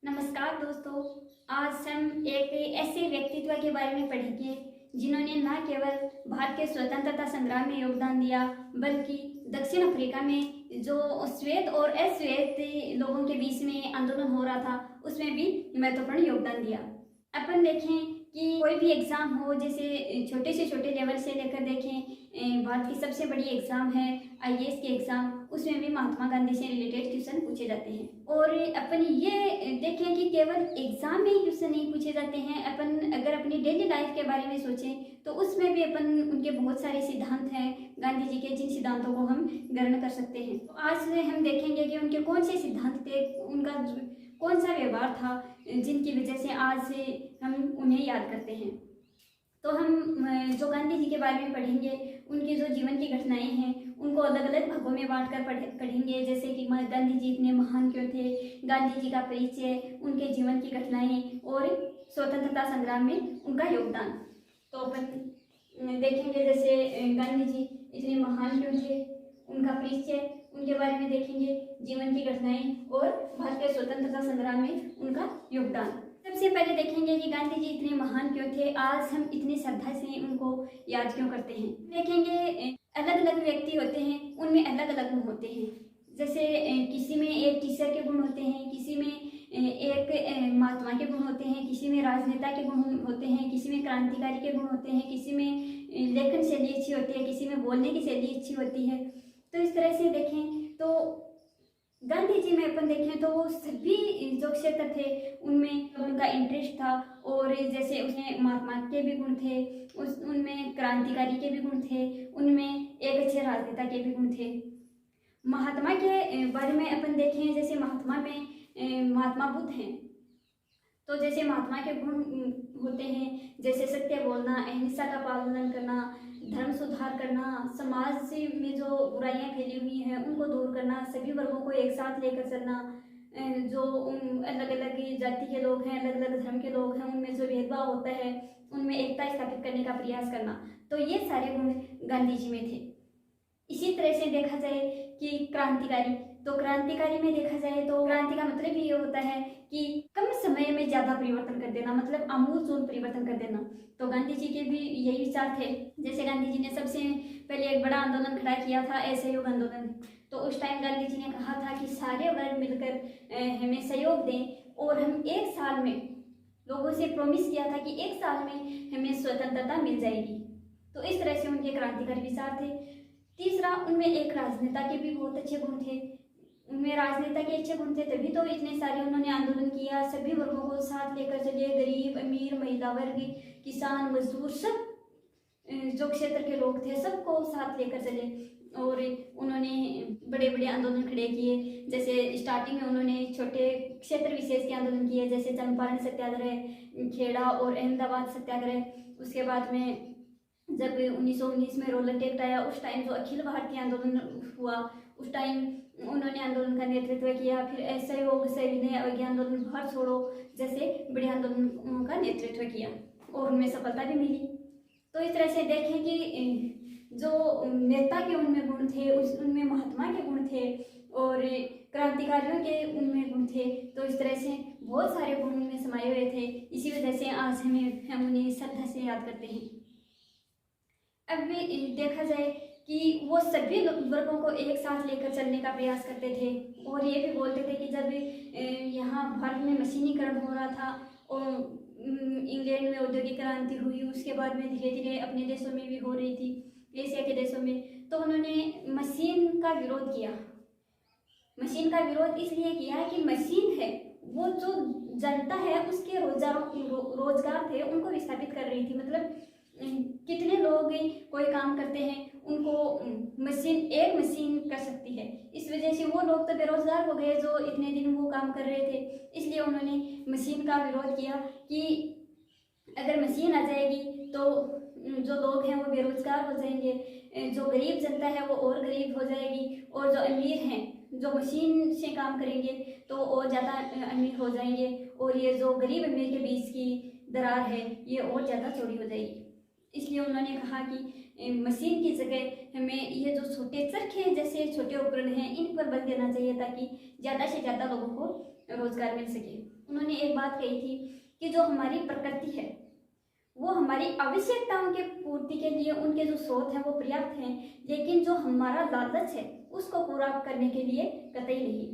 नमस्कार दोस्तों। आज हम एक ऐसे व्यक्तित्व के बारे में पढ़ेंगे जिन्होंने न केवल भारत के स्वतंत्रता संग्राम में योगदान दिया बल्कि दक्षिण अफ्रीका में जो श्वेत और अश्वेत लोगों के बीच में आंदोलन हो रहा था उसमें भी महत्वपूर्ण योगदान दिया। अपन देखें कि कोई भी एग्ज़ाम हो, जैसे छोटे से छोटे लेवल से लेकर देखें भारत की सबसे बड़ी एग्ज़ाम है आईएएस के एग्ज़ाम, उसमें भी महात्मा गांधी से रिलेटेड क्वेश्चन पूछे जाते हैं। और अपन ये देखें कि केवल एग्ज़ाम में ही क्वेश्चन नहीं पूछे जाते हैं। अपन अगर अपनी डेली लाइफ के बारे में सोचें तो उसमें भी अपन उनके बहुत सारे सिद्धांत हैं गांधी जी के, जिन सिद्धांतों को हम ग्रहण कर सकते हैं। तो आज हम देखेंगे कि उनके कौन से सिद्धांत थे, उनका कौन सा व्यवहार था जिनकी वजह से आज से हम उन्हें याद करते हैं। तो हम जो गांधी जी के बारे में पढ़ेंगे, उनके जो जीवन की घटनाएं हैं उनको अलग अलग भागों में बांटकर पढ़ेंगे, जैसे कि गांधी जी इतने महान क्यों थे, गांधी जी का परिचय, उनके जीवन की घटनाएं और स्वतंत्रता संग्राम में उनका योगदान। तो अपन देखेंगे जैसे गांधी जी इतने महान क्यों थे, उनका परिचय, उनके बारे में देखेंगे, जीवन की घटनाएं और भारत के स्वतंत्रता संग्राम में उनका योगदान। सबसे पहले देखेंगे कि गांधी जी इतने महान क्यों थे, आज हम इतनी श्रद्धा से उनको याद क्यों करते हैं। देखेंगे अलग अलग व्यक्ति होते हैं, उनमें अलग अलग गुण होते हैं। जैसे किसी में एक टीचर के गुण होते हैं, किसी में एक महात्मा के गुण होते हैं, किसी में राजनेता के गुण होते हैं, किसी में क्रांतिकारी के गुण होते हैं, किसी में लेखन शैली अच्छी होती है, किसी में बोलने की शैली अच्छी होती है। तो इस तरह से देखें तो गांधी जी में अपन देखें तो वो सभी जो क्षेत्र थे उनमें उनका इंटरेस्ट था। और जैसे उसमें महात्मा के भी गुण थे, उनमें क्रांतिकारी के भी गुण थे, उनमें एक अच्छे राजनेता के भी गुण थे। महात्मा के बारे में अपन देखें, जैसे महात्मा में महात्मा बुद्ध हैं। तो जैसे महात्मा के गुण होते हैं, जैसे सत्य बोलना, अहिंसा का पालन करना, धर्म सुधार करना, समाज से में जो बुराइयां फैली हुई हैं उनको दूर करना, सभी वर्गों को एक साथ लेकर चलना, जो अलग अलग जाति के लोग हैं, अलग अलग धर्म के लोग हैं, उनमें जो भेदभाव होता है उनमें एकता स्थापित करने का प्रयास करना। तो ये सारे गुण गांधी जी में थे। इसी तरह से देखा जाए कि क्रांतिकारी, तो क्रांतिकारी में देखा जाए तो क्रांति का मतलब ये होता है कि कम समय में ज्यादा परिवर्तन कर देना, मतलब आमूल परिवर्तन कर देना। तो गांधी जी के भी यही विचार थे। जैसे गांधी जी ने सबसे पहले एक बड़ा आंदोलन खड़ा किया था, असहयोग आंदोलन। तो उस टाइम गांधी जी ने कहा था कि सारे वर्ग मिलकर हमें सहयोग दें और हम एक साल में, लोगों से प्रॉमिस किया था कि एक साल में हमें स्वतंत्रता मिल जाएगी। तो इस तरह से उनके क्रांतिकारी विचार थे। तीसरा, उनमें एक राजनेता के भी बहुत अच्छे गुण थे। उनमें राजनेता के अच्छे गुण थे, तभी तो इतने सारे उन्होंने आंदोलन किया, सभी वर्गों को साथ लेकर चले, गरीब अमीर महिला वर्ग, किसान मजदूर, सब जो क्षेत्र के लोग थे सबको साथ लेकर चले। और उन्होंने बड़े बड़े आंदोलन खड़े किए। जैसे स्टार्टिंग में उन्होंने छोटे क्षेत्र विशेष के आंदोलन किए, जैसे चंपारण सत्याग्रह, खेड़ा और अहमदाबाद सत्याग्रह। उसके बाद में जब 1919 में रोलर टेक्ट आया, उस टाइम जो अखिल भारतीय आंदोलन हुआ, उस टाइम उन्होंने आंदोलन का नेतृत्व किया। फिर असहयोग, सविनय अवज्ञा आंदोलन, भारत छोड़ो जैसे बड़े आंदोलनों का नेतृत्व किया और उनमें सफलता भी मिली। तो इस तरह से देखें कि जो नेता के उनमें गुण थे उनमें महात्मा के गुण थे और क्रांतिकारियों के उनमें गुण थे। तो इस तरह से बहुत सारे गुण उनमें समाये हुए थे। इसी वजह से आज हम उन्हें श्रद्धा से याद करते हैं। अब भी देखा जाए कि वो सभी वर्गों को एक साथ लेकर चलने का प्रयास करते थे और ये भी बोलते थे कि जब यहाँ भारत में मशीनीकरण हो रहा था और इंग्लैंड में औद्योगिक क्रांति हुई, उसके बाद में धीरे धीरे अपने देशों में भी हो रही थी, एशिया के देशों में, तो उन्होंने मशीन का विरोध किया। मशीन का विरोध इसलिए किया कि मशीन है वो जो जनता है उसके रोजगार थे उनको विस्थापित कर रही थी। मतलब कितने लोग कोई काम करते हैं उनको एक मशीन कर सकती है। इस वजह से वो लोग तो बेरोजगार हो गए जो इतने दिन वो काम कर रहे थे। इसलिए उन्होंने मशीन का विरोध किया कि अगर मशीन आ जाएगी तो जो लोग हैं वो बेरोजगार हो जाएंगे, जो गरीब जनता है वो और गरीब हो जाएगी और जो अमीर हैं जो मशीन से काम करेंगे तो और ज़्यादा अमीर हो जाएंगे और ये जो गरीब अमीर के बीच की दरार है ये और ज़्यादा चौड़ी हो जाएगी। इसलिए उन्होंने कहा कि मशीन की जगह हमें ये जो छोटे चरखे जैसे छोटे उपकरण हैं इन पर बल देना चाहिए ताकि ज़्यादा से ज़्यादा लोगों को रोजगार मिल सके। उन्होंने एक बात कही थी कि जो हमारी प्रकृति है वो हमारी आवश्यकताओं के पूर्ति के लिए उनके जो स्रोत हैं वो पर्याप्त हैं, लेकिन जो हमारा लालच है उसको पूरा करने के लिए कतई नहीं।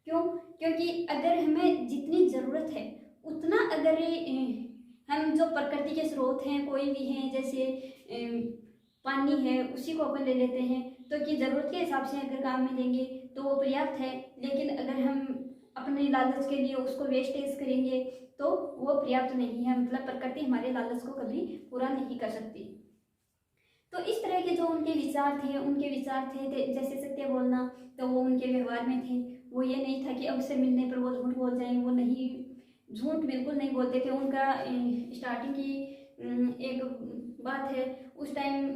क्यों? क्योंकि अगर हमें जितनी ज़रूरत है उतना अगर हम जो प्रकृति के स्रोत हैं कोई भी हैं, जैसे पानी है उसी को अपन ले लेते हैं, तो कि ज़रूरत के हिसाब से अगर काम में लेंगे तो वो पर्याप्त है, लेकिन अगर हम अपने लालच के लिए उसको वेस्टेज करेंगे तो वो पर्याप्त नहीं है। मतलब प्रकृति हमारे लालच को कभी पूरा नहीं कर सकती। तो इस तरह के जो उनके विचार थे, जैसे सत्य बोलना, तो वो उनके व्यवहार में थे। वो ये नहीं था कि अवसर मिलने पर वो झूठ बोल जाएं, वो नहीं, झूठ बिल्कुल नहीं बोलते थे। उनका स्टार्टिंग की एक बात है, उस टाइम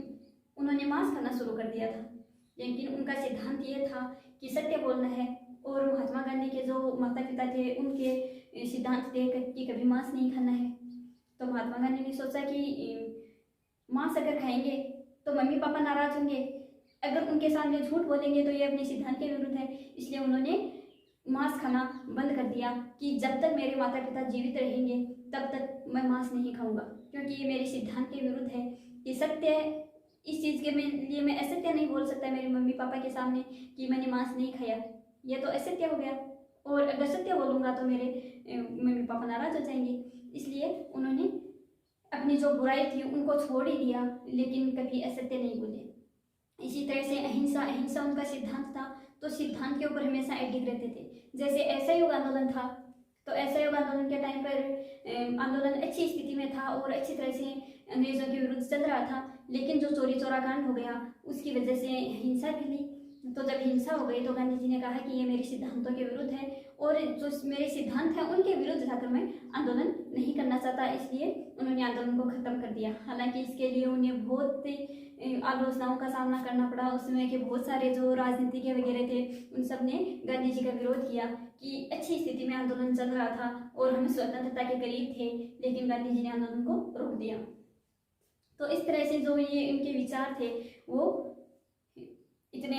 उन्होंने मांस खाना शुरू कर दिया था, लेकिन उनका सिद्धांत ये था कि सत्य बोलना है। और महात्मा गांधी के जो माता पिता थे उनके सिद्धांत थे कि कभी मांस नहीं खाना है। तो महात्मा गांधी ने सोचा कि मांस अगर खाएंगे तो मम्मी पापा नाराज होंगे, अगर उनके सामने झूठ बोलेंगे तो ये अपने सिद्धांत के विरुद्ध है। इसलिए उन्होंने मांस खाना बंद कर दिया कि जब तक मेरे माता पिता जीवित रहेंगे तब तक मैं मांस नहीं खाऊंगा, क्योंकि ये मेरे सिद्धांत के विरुद्ध है। ये सत्य है, इस चीज़ के लिए मैं असत्य नहीं बोल सकता मेरे मम्मी पापा के सामने कि मैंने मांस नहीं खाया, ये तो असत्य हो गया। और अगर सत्य बोलूँगा तो मेरे मम्मी पापा नाराज हो जाएंगे। इसलिए उन्होंने अपनी जो बुराई थी उनको छोड़ ही दिया, लेकिन कभी असत्य नहीं बोले। इसी तरह से अहिंसा उनका सिद्धांत था, तो सिद्धांत के ऊपर हमेशा अडिग रहते थे। जैसे असहयोग आंदोलन था, तो असहयोग आंदोलन के टाइम पर आंदोलन अच्छी स्थिति में था और अच्छी तरह से अंग्रेजों के विरुद्ध चल रहा था, लेकिन जो चोरी चोरा कांड हो गया उसकी वजह से हिंसा फैली। तो जब हिंसा हो गई तो गांधी जी ने कहा कि ये मेरे सिद्धांतों के विरुद्ध है और जो मेरे सिद्धांत हैं उनके विरुद्ध जाकर मैं आंदोलन नहीं करना चाहता, इसलिए उन्होंने आंदोलन को खत्म कर दिया। हालांकि इसके लिए उन्हें बहुत आलोचनाओं का सामना करना पड़ा। उस समय के बहुत सारे जो राजनीतिज्ञ वगैरह थे उन सब ने गांधी जी का विरोध किया कि अच्छी स्थिति में आंदोलन चल रहा था और हम स्वतंत्रता के करीब थे, लेकिन गांधी जी ने आंदोलन को रोक दिया। तो इस तरह से जो ये इनके विचार थे वो इतने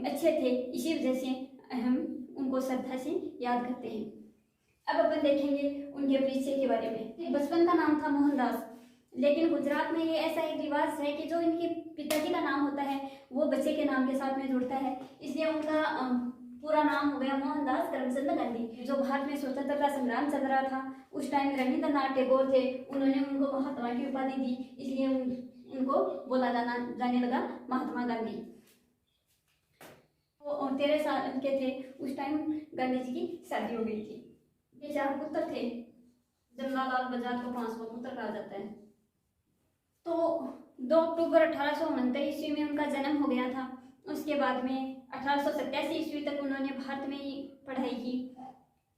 अच्छे थे, इसी वजह से हम उनको श्रद्धा से याद करते हैं। अब अपन देखेंगे उनके परिचय के बारे में। बचपन का नाम था मोहनदास, लेकिन गुजरात में ये ऐसा एक रिवाज है कि जो इनके पिताजी का नाम होता है वो बच्चे के नाम के साथ में जुड़ता है, इसलिए उनका पूरा नाम हो गया मोहनदास करमचंद गांधी। जो भारत में स्वतंत्रता संग्राम चल रहा था उस टाइम रविंद्रनाथ टैगोर थे, उन्होंने उनको महात्मा की उपाधि दी, इसलिए उनको बोला जाने लगा महात्मा गांधी। वो 13 साल के थे उस टाइम गांधी जी की शादी हो गई थी। ये 4 पुत्र थे, जमनालाल बजाज को 5वां पुत्र कहा जाता है। तो 2 अक्टूबर 1869 ईस्वी में उनका जन्म हो गया था। उसके बाद में 1887 ईस्वी तक उन्होंने भारत में ही पढ़ाई की,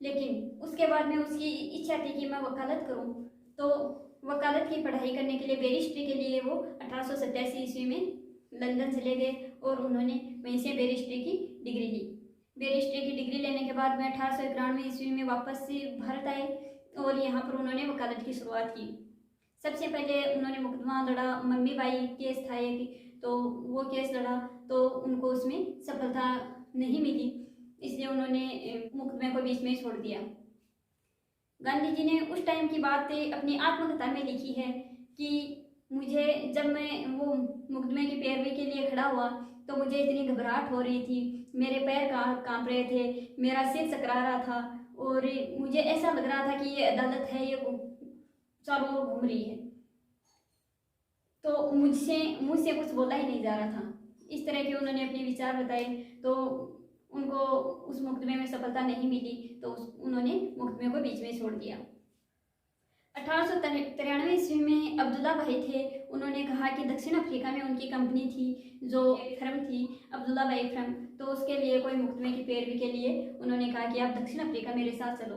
लेकिन उसके बाद में उसकी इच्छा थी कि मैं वकालत करूं, तो वकालत की पढ़ाई करने के लिए, बैरिस्ट्री के लिए वो 1887 ईस्वी में लंदन चले गए और उन्होंने वहीं से बैरिस्ट्री की डिग्री ली। बैरिस्ट्री की डिग्री लेने के बाद में 1891 ईस्वी में वापस से भारत आए और यहाँ पर उन्होंने वकालत की शुरुआत की। सबसे पहले उन्होंने मुकदमा लड़ा, मम्मी बाई केस था एक, तो वो केस लड़ा तो उनको उसमें सफलता नहीं मिली, इसलिए उन्होंने मुकदमे को बीच में छोड़ दिया। गांधी जी ने उस टाइम की बात अपनी आत्मकथा में लिखी है कि मुझे, जब मैं वो मुकदमे की पैरवी के लिए खड़ा हुआ तो मुझे इतनी घबराहट हो रही थी, मेरे पैर कांप रहे थे, मेरा सिर चकरा रहा था और मुझे ऐसा लग रहा था कि ये अदालत है, ये चारों ओर घूम रही है, तो मुझसे कुछ बोला ही नहीं जा रहा था। इस तरह के उन्होंने अपने विचार बताए, तो उनको उस मुकदमे में सफलता नहीं मिली, तो उन्होंने मुकदमे को बीच में छोड़ दिया। 1893 ईस्वी में अब्दुल्ला भाई थे, उन्होंने कहा कि दक्षिण अफ्रीका में उनकी कंपनी थी, जो फर्म थी अब्दुल्ला भाई फर्म, तो उसके लिए कोई मुकदमे की पैरवी के लिए उन्होंने कहा कि आप दक्षिण अफ्रीका मेरे साथ चलो।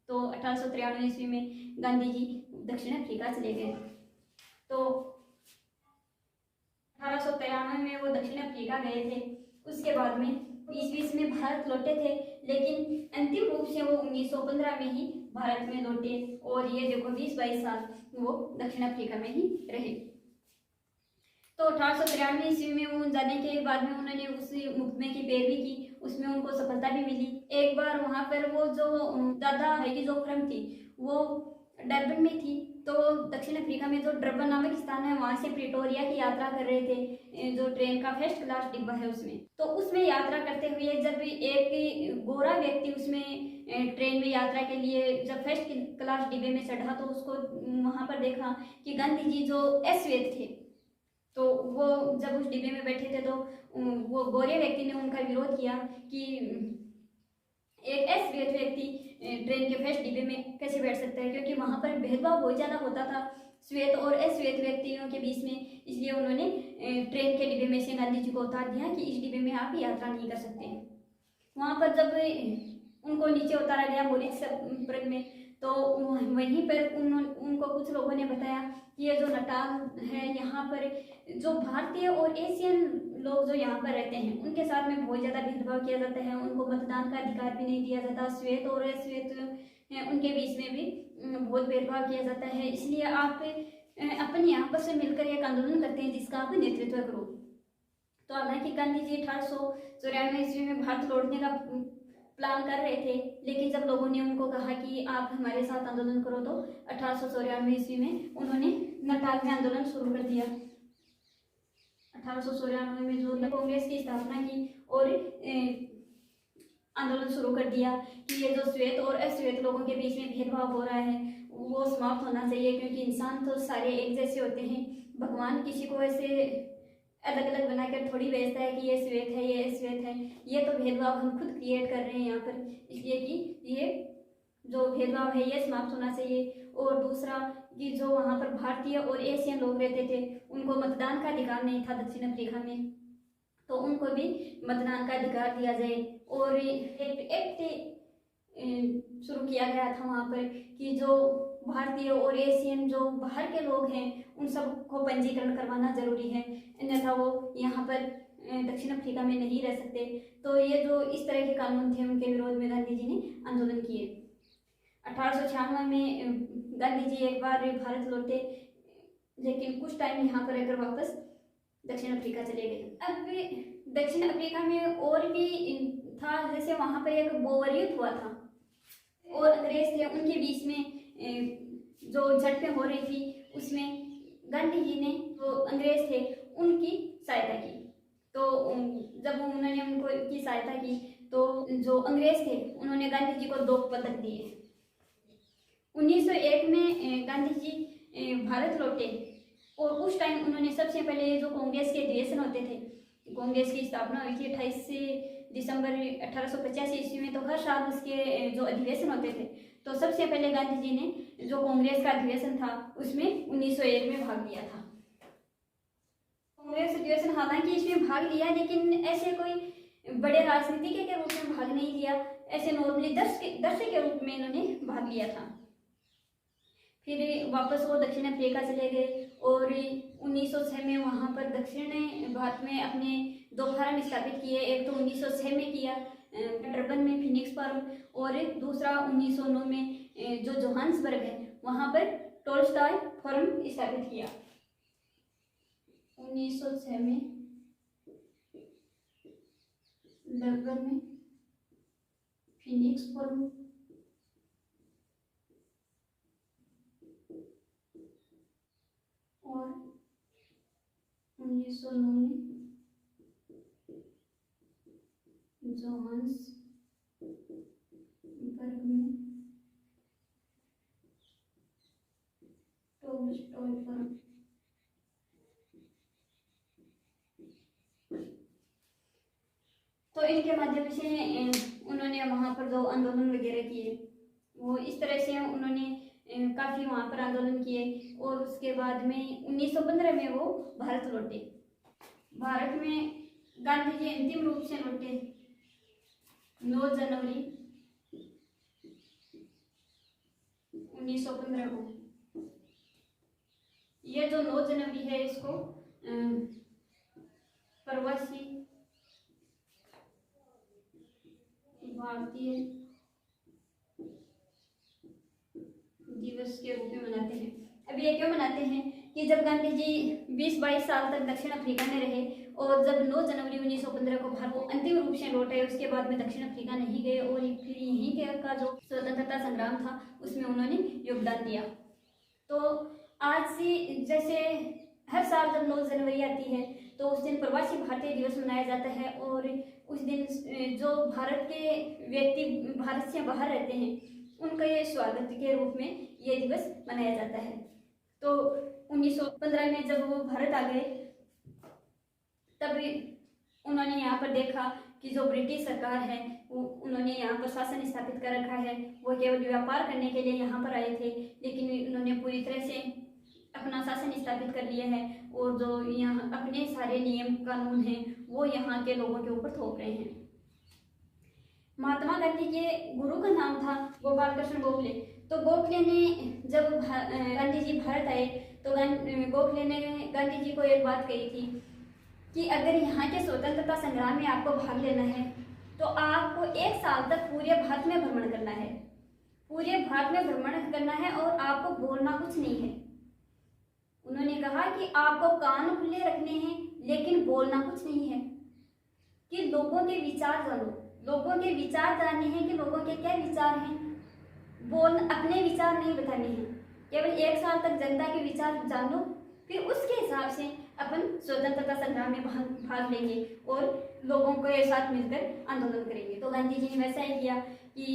तो 1893 ईस्वी में गांधी जी दक्षिण अफ्रीका चले गए। तो 1893 में वो दक्षिण अफ्रीका गए थे। उसके बाद में 2020 में भारत लौटे थे, लेकिन अंतिम रूप से वो 1915 में ही भारत में लौटे और ये देखो 20-22 साल वो दक्षिण अफ्रीका में ही रहे। तो 1893 ईस्वी में वो जाने के बाद में उन्होंने उस मुकदमे की पैरवी की, उसमें उनको सफलता भी मिली। एक बार वहाँ पर वो जो दादा है की जो फिल्म थी वो डरबन में थी, तो दक्षिण अफ्रीका में जो डरबन नामक स्थान है वहाँ से प्रिटोरिया की यात्रा कर रहे थे, जो ट्रेन का फर्स्ट क्लास डिब्बा है उसमें। तो उसमें यात्रा करते हुए जब एक गोरा व्यक्ति उसमें ट्रेन में यात्रा के लिए जब फर्स्ट क्लास डिब्बे में चढ़ा तो उसको वहाँ पर देखा कि गांधी जी जो अश्वेत थे, तो वो जब उस डिब्बे में बैठे थे तो वो गोरे व्यक्ति ने उनका विरोध किया कि एक अश्वेत व्यक्ति ट्रेन के फर्स्ट डिब्बे में कैसे बैठ सकता है, क्योंकि वहाँ पर भेदभाव बहुत ज़्यादा होता था श्वेत और अश्वेत व्यक्तियों के बीच में। इसलिए उन्होंने ट्रेन के डिब्बे में से गांधी जी को उतार दिया कि इस डिब्बे में आप यात्रा नहीं कर सकते। वहाँ पर जब उनको नीचे उतारा गया मोरिशसबर्ग में, तो वहीं पर उनको कुछ लोगों ने बताया कि ये जो नटाल है यहाँ पर जो भारतीय और एशियन लोग जो यहाँ पर रहते हैं उनके साथ में बहुत ज़्यादा भेदभाव किया जाता है, उनको मतदान का अधिकार भी नहीं दिया जाता, श्वेत और अश्वेत हैं उनके बीच में भी बहुत भेदभाव किया जाता है। इसलिए आप अपने आपस में मिलकर एक आंदोलन करते हैं जिसका आप नेतृत्व करो। तो हालांकि गांधी जी 1894 ईस्वी में भारत लौटने का प्लान कर रहे थे, लेकिन जब लोगों ने उनको कहा कि आप हमारे साथ आंदोलन करो तो 1894 ईस्वी में उन्होंने नटाल में आंदोलन शुरू कर दिया। 1894 में जो कांग्रेस की स्थापना की और आंदोलन शुरू कर दिया कि ये जो श्वेत और अश्वेत लोगों के बीच में भेदभाव हो रहा है वो समाप्त होना चाहिए, क्योंकि इंसान तो सारे एक जैसे होते हैं। भगवान किसी को ऐसे अलग अलग बनाकर थोड़ी भेजता है कि ये श्वेत है ये अश्वेत है, ये तो भेदभाव हम खुद क्रिएट कर रहे हैं यहाँ पर, इसलिए कि ये जो भेदभाव है ये समाप्त होना चाहिए। और दूसरा कि जो वहाँ पर भारतीय और एशियन लोग रहते थे उनको मतदान का अधिकार नहीं था दक्षिण अफ्रीका में, तो उनको भी मतदान का अधिकार दिया जाए। और एक एक्ट शुरू किया गया था वहाँ पर कि जो भारतीय और एशियन जो बाहर के लोग हैं उन सबको पंजीकरण करवाना जरूरी है, अन्यथा वो यहाँ पर दक्षिण अफ्रीका में नहीं रह सकते। तो ये जो इस तरह के कानून थे उनके विरोध में गांधी जी ने आंदोलन किए। 1896 में गांधी जी एक बार भारत लौटे, लेकिन कुछ टाइम यहाँ पर रहकर वापस दक्षिण अफ्रीका चले गए। अब दक्षिण अफ्रीका में और भी था, जैसे वहाँ पर एक बोअर युद्ध हुआ था और अंग्रेज थे उनके बीच में जो झड़पें हो रही थी उसमें गांधी जी ने जो अंग्रेज थे उनकी सहायता की। तो जब उन्होंने उनको की सहायता की तो जो अंग्रेज थे उन्होंने गांधी जी को 2 पदक दिए। 1901 में गांधी जी भारत लौटे और उस टाइम उन्होंने सबसे पहले जो कांग्रेस के अधिवेशन होते थे, कांग्रेस की स्थापना हुई थी 28 दिसंबर 1885 ईस्वी में, तो हर साल उसके जो अधिवेशन होते थे, तो सबसे पहले गांधी जी ने जो कांग्रेस का अधिवेशन था उसमें 1901 में भाग लिया था। कांग्रेस अधिवेशन हालांकि इसमें भाग लिया लेकिन ऐसे कोई बड़े राजनीतिज्ञ के रूप में भाग नहीं लिया, ऐसे नॉर्मली दर्शक के रूप में इन्होंने भाग लिया था। फिर वापस वो दक्षिण अफ्रीका चले गए और 1906 में वहाँ पर दक्षिण भारत में अपने 2 फार्म स्थापित किए। एक तो 1906 में किया डरबन में फिनिक्स फार्म, और दूसरा 1909 में जो जोहान्सबर्ग है वहाँ पर टोल्स्टॉय फार्म स्थापित किया। 1906 में डरबन में फिनिक्स फार्म और 1909 में जोहान्सबर्ग में टोल्स्टॉय फार्म। तो इनके माध्यम से उन्होंने वहाँ पर जो आंदोलन वगैरह किए वो इस तरह से उन्होंने काफ़ी वहाँ पर आंदोलन किए। और उसके बाद में 1915 में वो भारत लौटे। भारत में गांधी जी अंतिम रूप से लौटे 9 जनवरी 1915 को। ये जो 9 जनवरी है इसको प्रवासी भारतीय दिवस के रूप में मनाते हैं। अब ये क्यों मनाते हैं कि जब गांधी जी 20-22 साल तक दक्षिण अफ्रीका में रहे और जब 9 जनवरी 1915 को भारत को अंतिम रूप से लौट आए, उसके बाद में दक्षिण अफ्रीका नहीं गए और फिर यहीं के का जो स्वतंत्रता संग्राम था उसमें उन्होंने योगदान दिया। तो आज से जैसे हर साल जब 9 जनवरी आती है तो उस दिन प्रवासी भारतीय दिवस मनाया जाता है, और उस दिन जो भारत के व्यक्ति भारत से बाहर रहते हैं उनका ये स्वागत के रूप में ये दिवस मनाया जाता है। तो 1915 में जब वो भारत आ गए तब उन्होंने यहाँ पर देखा कि जो ब्रिटिश सरकार है वो उन्होंने यहाँ पर शासन स्थापित कर रखा है। वो केवल व्यापार करने के लिए यहाँ पर आए थे, लेकिन उन्होंने पूरी तरह से अपना शासन स्थापित कर लिया है और जो यहाँ अपने सारे नियम कानून हैं वो यहाँ के लोगों के ऊपर थोप रहे हैं। महात्मा गांधी के गुरु का नाम था गोपाल कृष्ण गोखले। तो गोखले ने जब गांधी जी भारत आए तो गोखले ने गांधी जी को एक बात कही थी कि अगर यहाँ के स्वतंत्रता संग्राम में आपको भाग लेना है तो आपको 1 साल तक पूरे भारत में भ्रमण करना है, पूरे भारत में भ्रमण करना है और आपको बोलना कुछ नहीं है। उन्होंने कहा कि आपको कान खुले रखने हैं लेकिन बोलना कुछ नहीं है, कि लोगों के विचार जानो, लोगों के विचार जानने हैं कि लोगों के क्या विचार हैं, अपने विचार नहीं बताने हैं। केवल 1 साल तक जनता के विचार जान लो, फिर उसके हिसाब से अपन स्वतंत्रता संग्राम में भाग लेंगे और लोगों के साथ मिलकर आंदोलन करेंगे। तो गांधी जी ने वैसा ही किया कि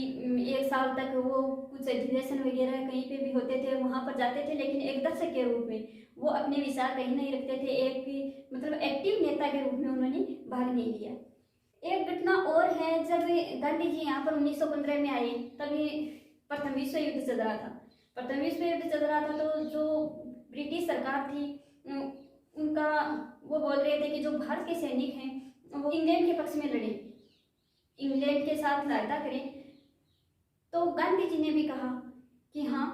1 साल तक वो कुछ अधिवेशन वगैरह कहीं पे भी होते थे वहाँ पर जाते थे, लेकिन एक दर्शक के रूप में वो अपने विचार कहीं नहीं रखते थे, एक मतलब एक्टिव नेता के रूप में उन्होंने भाग नहीं लिया। एक घटना और है, जब गांधी जी यहाँ पर 1915 में आए तभी प्रथम विश्व युद्ध चल रहा था। प्रथम विश्व युद्ध चल रहा था तो जो ब्रिटिश सरकार थी उनका वो बोल रहे थे कि जो भारत के सैनिक हैं वो इंग्लैंड के पक्ष में लड़े, इंग्लैंड के साथ वार्ता करें। तो गांधी जी ने भी कहा कि हाँ,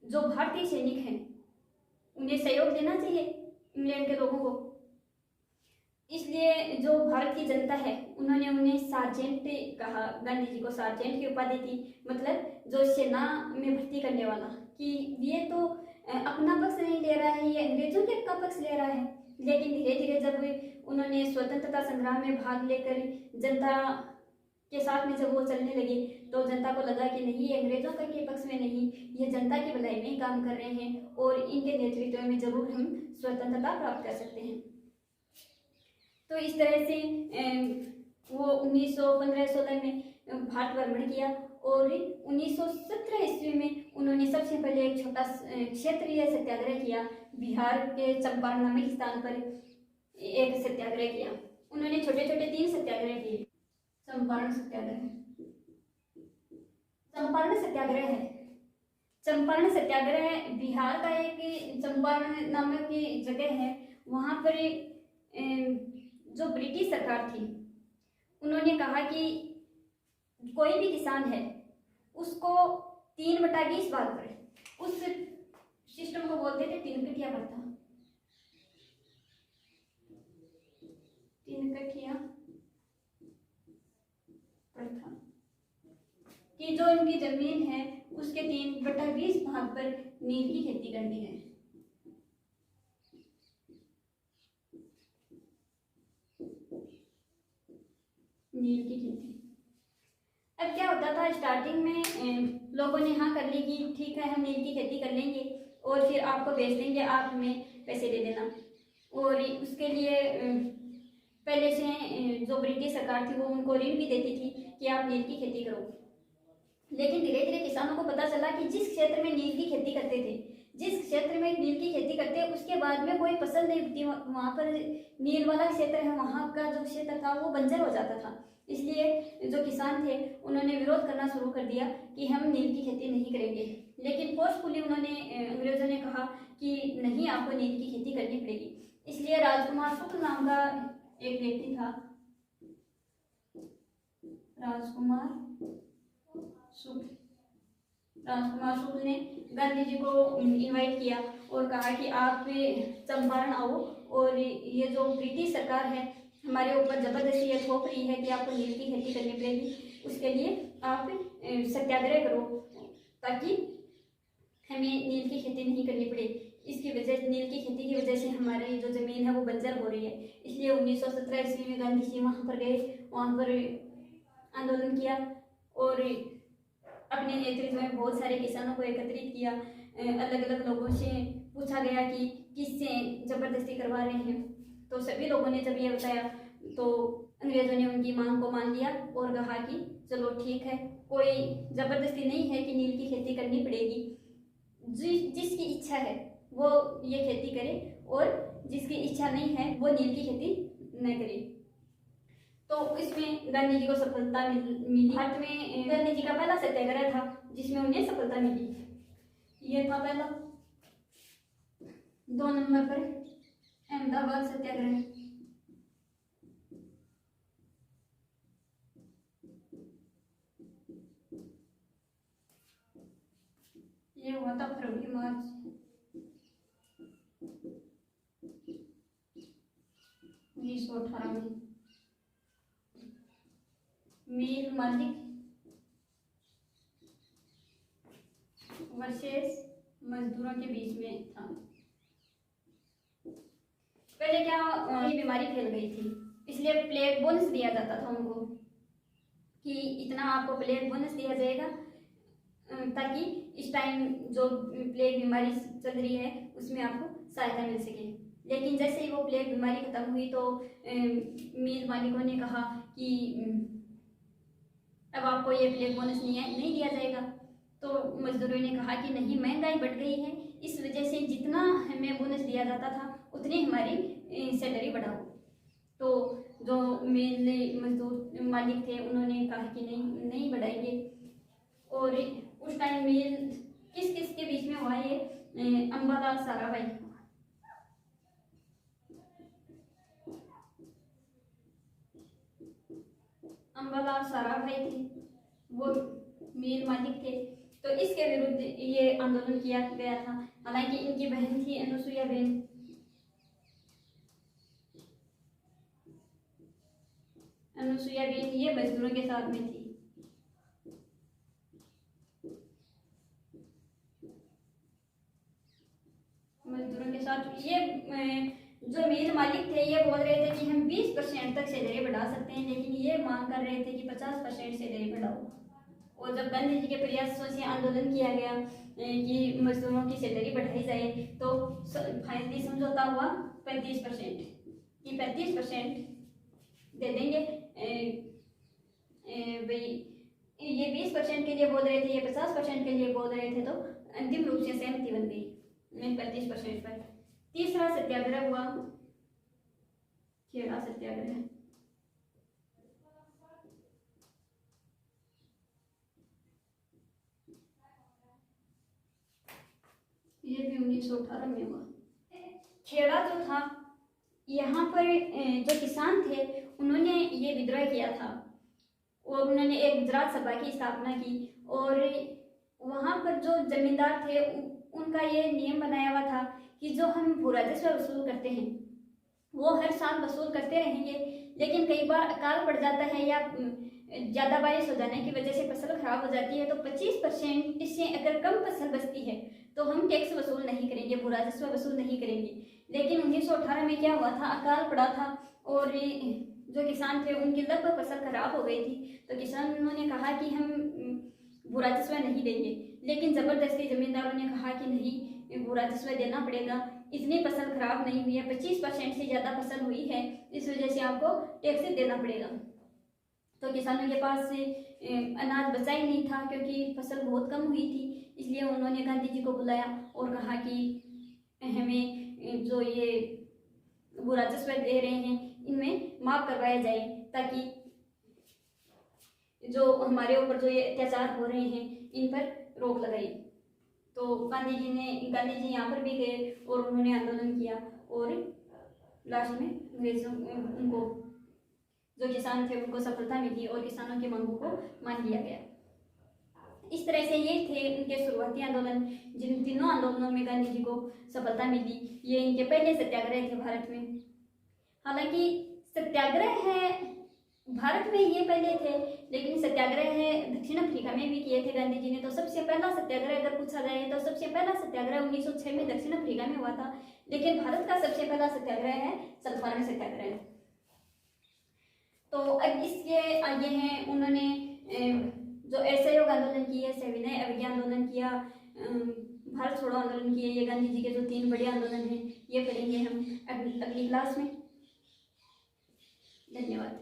जो भारतीय सैनिक हैं उन्हें सहयोग देना चाहिए इंग्लैंड के लोगों को। इसलिए जो भारत की जनता है उन्होंने उन्हें सार्जेंट कहा, गांधी जी को सार्जेंट की उपाधि दी, मतलब जो सेना में भर्ती करने वाला, कि ये तो अपना पक्ष नहीं ले रहा है, ये अंग्रेजों के का पक्ष ले रहा है। लेकिन धीरे धीरे जब उन्होंने स्वतंत्रता संग्राम में भाग लेकर जनता के साथ में जब वो चलने लगे तो जनता को लगा कि नहीं, ये अंग्रेजों के पक्ष में नहीं, ये जनता की भलाई में ही काम कर रहे हैं और इनके नेतृत्व में जरूर हम स्वतंत्रता प्राप्त कर सकते हैं। तो इस तरह से वो 1915-16 में भारत भ्रमण किया और 1917 ईस्वी में उन्होंने सबसे पहले एक छोटा क्षेत्रीय सत्याग्रह किया, बिहार के चंपारण नामक स्थान पर एक सत्याग्रह किया। उन्होंने छोटे छोटे 3 सत्याग्रह किए। चंपारण सत्याग्रह है। चंपारण सत्याग्रह बिहार का एक चंपारण नामक की जगह है। वहाँ पर जो ब्रिटिश सरकार थी उन्होंने कहा कि कोई भी किसान है उसको 3/20 भाग करें। उस सिस्टम को बोलते थे 3 कठिया प्रथा। 3 कठिया प्रथा कि जो इनकी जमीन है उसके 3/20 भाग पर नील की खेती करनी है। नील की खेती। अब क्या होता था, स्टार्टिंग में लोगों ने हाँ कर ली कि ठीक है हम नील की खेती कर लेंगे और फिर आपको बेच देंगे, आप हमें पैसे दे देना। और उसके लिए पहले से जो ब्रिटिश सरकार थी वो उनको ऋण भी देती थी कि आप नील की खेती करो। लेकिन धीरे धीरे किसानों को पता चला कि जिस क्षेत्र में नील की खेती करते थे, जिस क्षेत्र में नील की खेती करते उसके बाद में कोई फसल नहीं उगती, वहाँ पर नील वाला क्षेत्र है, वहाँ का जो क्षेत्र था वो बंजर हो जाता था। इसलिए जो किसान थे उन्होंने विरोध करना शुरू कर दिया कि हम नील की खेती नहीं करेंगे। लेकिन फोर्सफुली अंग्रेजों ने कहा कि नहीं, आपको नील की खेती करनी पड़ेगी। इसलिए राजकुमार शुक्ल नाम का एक व्यक्ति था, राजकुमार शुक्ल ने गांधी जी को इनवाइट किया और कहा कि आप चंपारण आओ और ये जो ब्रिटिश सरकार है हमारे ऊपर जबरदस्ती ये थोप रही है कि आपको नील की खेती करनी पड़ेगी, उसके लिए आप सत्याग्रह करो ताकि हमें नील की खेती नहीं करनी पड़े। इसकी वजह नील की खेती की वजह से हमारी जो ज़मीन है वो बंजर हो रही है। इसलिए 1917 ईस्वी में गांधी जी वहाँ पर गए, वहाँ पर आंदोलन किया और अपने नेतृत्व में बहुत सारे किसानों को एकत्रित किया। अलग अलग लोगों से पूछा गया कि किससे ज़बरदस्ती करवा रहे हैं, तो सभी लोगों ने जब ये बताया तो अंग्रेज़ों ने उनकी मांग को मान लिया और कहा कि चलो ठीक है, कोई ज़बरदस्ती नहीं है कि नील की खेती करनी पड़ेगी, जिसकी इच्छा है वो ये खेती करे और जिसकी इच्छा नहीं है वो नील की खेती न करे। तो इसमें गांधी जी को सफलता मिली। भारत में गांधी जी का पहला सत्याग्रह था जिसमें उन्हें सफलता मिली। ये था पहला। 2 नंबर पर अहमदाबाद सत्याग्रह। ये हुआ था फरवरी मार्च 1918 में। मील मालिक वर्सेस मजदूरों के बीच में था। पहले क्या ये बीमारी फैल गई थी, इसलिए प्लेग बोनस दिया जाता था उनको कि इतना आपको प्लेग बोनस दिया जाएगा, ताकि इस टाइम जो प्लेग बीमारी चल रही है उसमें आपको सहायता मिल सके। लेकिन जैसे ही वो प्लेग बीमारी खत्म हुई तो मील मालिकों ने कहा कि अब आपको ये प्लेग बोनस नहीं दिया जाएगा। तो मजदूरों ने कहा कि नहीं, महंगाई बढ़ गई है, इस वजह से जितना हमें बोनस दिया जाता था उतनी हमारी सैलरी बढ़ाओ। तो जो मिल मजदूर मालिक थे उन्होंने कहा कि नहीं बढ़ाएंगे। और उस टाइम मिल किस किस के बीच में हुआ ये, अंबालाल साराभाई, अंबालाल साराभाई थे, वो मिल मालिक थे। तो इसके विरुद्ध ये आंदोलन किया गया था। हालांकि इनकी बहन थी अनुसुईया बेन, अनुसुईया बेन ये मजदूरों के साथ में थी। मजदूरों के साथ ये जो मिल मालिक थे ये बोल रहे थे कि हम 20% तक सैलरी बढ़ा सकते हैं, लेकिन ये मांग कर रहे थे कि 50% सैलरी बढ़ाओ। और जब गांधी जी के प्रयासों से आंदोलन किया गया कि मजदूरों की सैलरी बढ़ाई जाए, तो फाइनली समझौता हुआ 35% कि 35% दे देंगे। भाई ये 20% के लिए बोल रहे थे, ये 50% के लिए बोल रहे थे, तो अंतिम रूप से सहमति बन गई 35% पर। तीसरा सत्याग्रह हुआ खेड़ा सत्याग्रह। ये भी 1918 में हुआ। खेड़ा जो था, यहाँ पर जो किसान थे उन्होंने ये विद्रोह किया था और उन्होंने एक गुजरात सभा की स्थापना की। और वहाँ पर जो जमींदार थे उनका ये नियम बनाया हुआ था कि जो हम भू राजस्व वसूल करते हैं वो हर साल वसूल करते रहेंगे, लेकिन कई बार अकाल पड़ जाता है या ज़्यादा बारिश हो जाने की वजह से फसल खराब हो जाती है, तो 25% इससे अगर कम फसल बचती है तो हम टैक्स वसूल नहीं करेंगे, भू राजस्व वसूल नहीं करेंगे। लेकिन 1918 में क्या हुआ था, अकाल पड़ा था और जो किसान थे उनकी लगभग फसल खराब हो गई थी। तो किसानों ने कहा कि हम भू राजस्व नहीं देंगे, लेकिन ज़बरदस्ती जमींदारों ने कहा कि नहीं, भू राजस्व देना पड़ेगा, इतनी फसल खराब नहीं हुई है, 25% से ज़्यादा फसल हुई है, इस वजह से आपको टैक्स देना पड़ेगा। तो किसानों के पास अनाज बचा ही नहीं था क्योंकि फसल बहुत कम हुई थी, इसलिए उन्होंने गांधी जी को बुलाया और कहा कि हमें जो ये भू राजस्व दे रहे हैं इनमें माफ़ करवाया जाए, ताकि जो हमारे ऊपर जो ये अत्याचार हो रहे हैं इन पर रोक लगाई। तो गांधी जी यहाँ पर भी गए और उन्होंने आंदोलन किया और लास्ट में अंग्रेजों उनको जो किसान थे उनको सफलता मिली और किसानों की मांगों को मान लिया गया। इस तरह से ये थे उनके शुरुआती आंदोलन, जिन तीनों आंदोलनों में गांधी जी को सफलता मिली। ये इनके पहले सत्याग्रह थे भारत में। हालांकि सत्याग्रह है भारत में ये पहले थे, लेकिन सत्याग्रह है दक्षिण अफ्रीका में भी किए थे गांधी जी ने। तो सबसे पहला सत्याग्रह अगर पूछा जाए तो सबसे पहला सत्याग्रह 1906 में दक्षिण अफ्रीका में हुआ था। लेकिन भारत का सबसे पहला सत्याग्रह है चंपारण सत्याग्रह। तो अब इसके आगे हैं, उन्होंने जो असहयोग आंदोलन किए, सविनय अवज्ञा आंदोलन किया, भारत छोड़ो आंदोलन किए। ये गांधी जी के जो 3 बड़े आंदोलन हैं ये पढ़ेंगे हम अगली क्लास में। धन्यवाद।